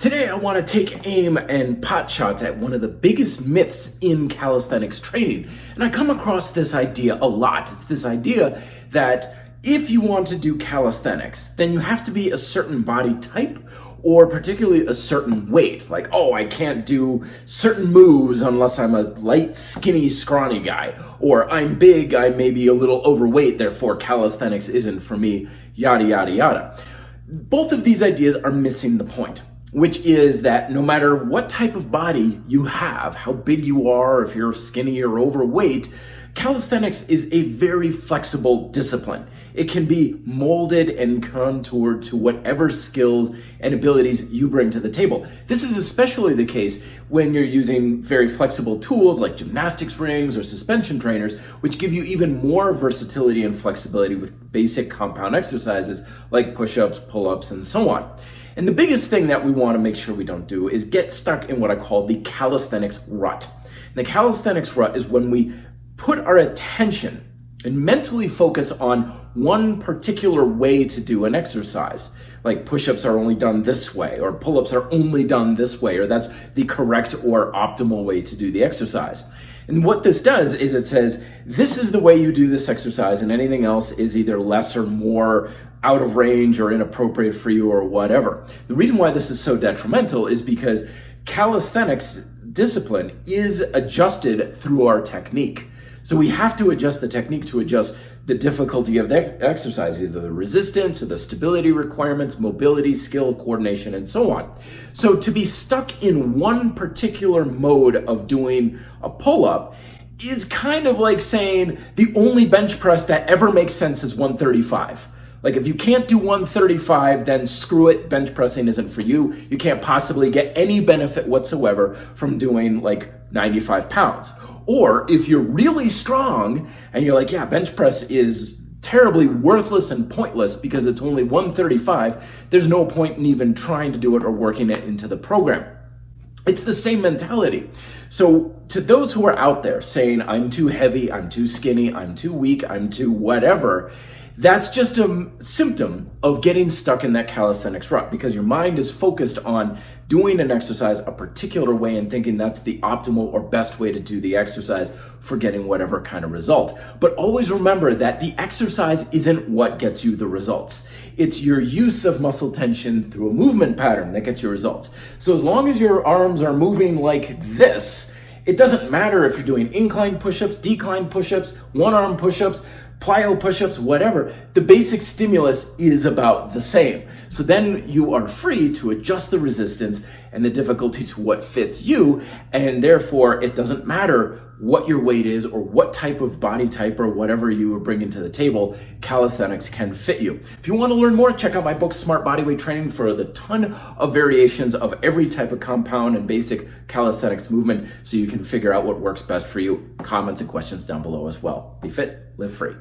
Today I want to take aim and pot shots at one of the biggest myths in calisthenics training. And I come across this idea a lot. It's this idea that if you want to do calisthenics, then you have to be a certain body type or particularly a certain weight. Like, oh, I can't do certain moves unless I'm a light, skinny, scrawny guy. Or I'm big, I may be a little overweight, therefore calisthenics isn't for me, yada, yada, yada. Both of these ideas are missing the point, which is that no matter what type of body you have, how big you are, if you're skinny or overweight, calisthenics is a very flexible discipline. It can be molded and contoured to whatever skills and abilities you bring to the table. This is especially the case when you're using very flexible tools like gymnastics rings or suspension trainers, which give you even more versatility and flexibility with basic compound exercises like push-ups, pull-ups, and so on. And the biggest thing that we want to make sure we don't do is get stuck in what I call the calisthenics rut. And the calisthenics rut is when we put our attention and mentally focus on one particular way to do an exercise. Like push-ups are only done this way, or pull-ups are only done this way, or that's the correct or optimal way to do the exercise. And what this does is it says, this is the way you do this exercise, and anything else is either less or more out of range or inappropriate for you or whatever. The reason why this is so detrimental is because calisthenics discipline is adjusted through our technique. So we have to adjust the technique to adjust the difficulty of the exercise, either the resistance or the stability requirements, mobility, skill, coordination, and so on. So to be stuck in one particular mode of doing a pull-up is kind of like saying the only bench press that ever makes sense is 135. Like if you can't do 135, then screw it, bench pressing isn't for you. You can't possibly get any benefit whatsoever from doing like 95 pounds. Or if you're really strong and you're like, yeah, bench press is terribly worthless and pointless because it's only 135, there's no point in even trying to do it or working it into the program. It's the same mentality. So to those who are out there saying, I'm too heavy, I'm too skinny, I'm too weak, I'm too whatever, that's just a symptom of getting stuck in that calisthenics rut because your mind is focused on doing an exercise a particular way and thinking that's the optimal or best way to do the exercise for getting whatever kind of result. But always remember that the exercise isn't what gets you the results. It's your use of muscle tension through a movement pattern that gets you results. So as long as your arms are moving like this, it doesn't matter if you're doing incline push-ups, decline push-ups, one-arm push-ups, plyo push-ups, whatever, the basic stimulus is about the same. So then you are free to adjust the resistance and the difficulty to what fits you, and therefore it doesn't matter what your weight is or what type of body type or whatever you are bringing to the table, calisthenics can fit you. If you want to learn more, check out my book, Smart Bodyweight Training, for the ton of variations of every type of compound and basic calisthenics movement so you can figure out what works best for you. Comments and questions down below as well. Be fit, live free.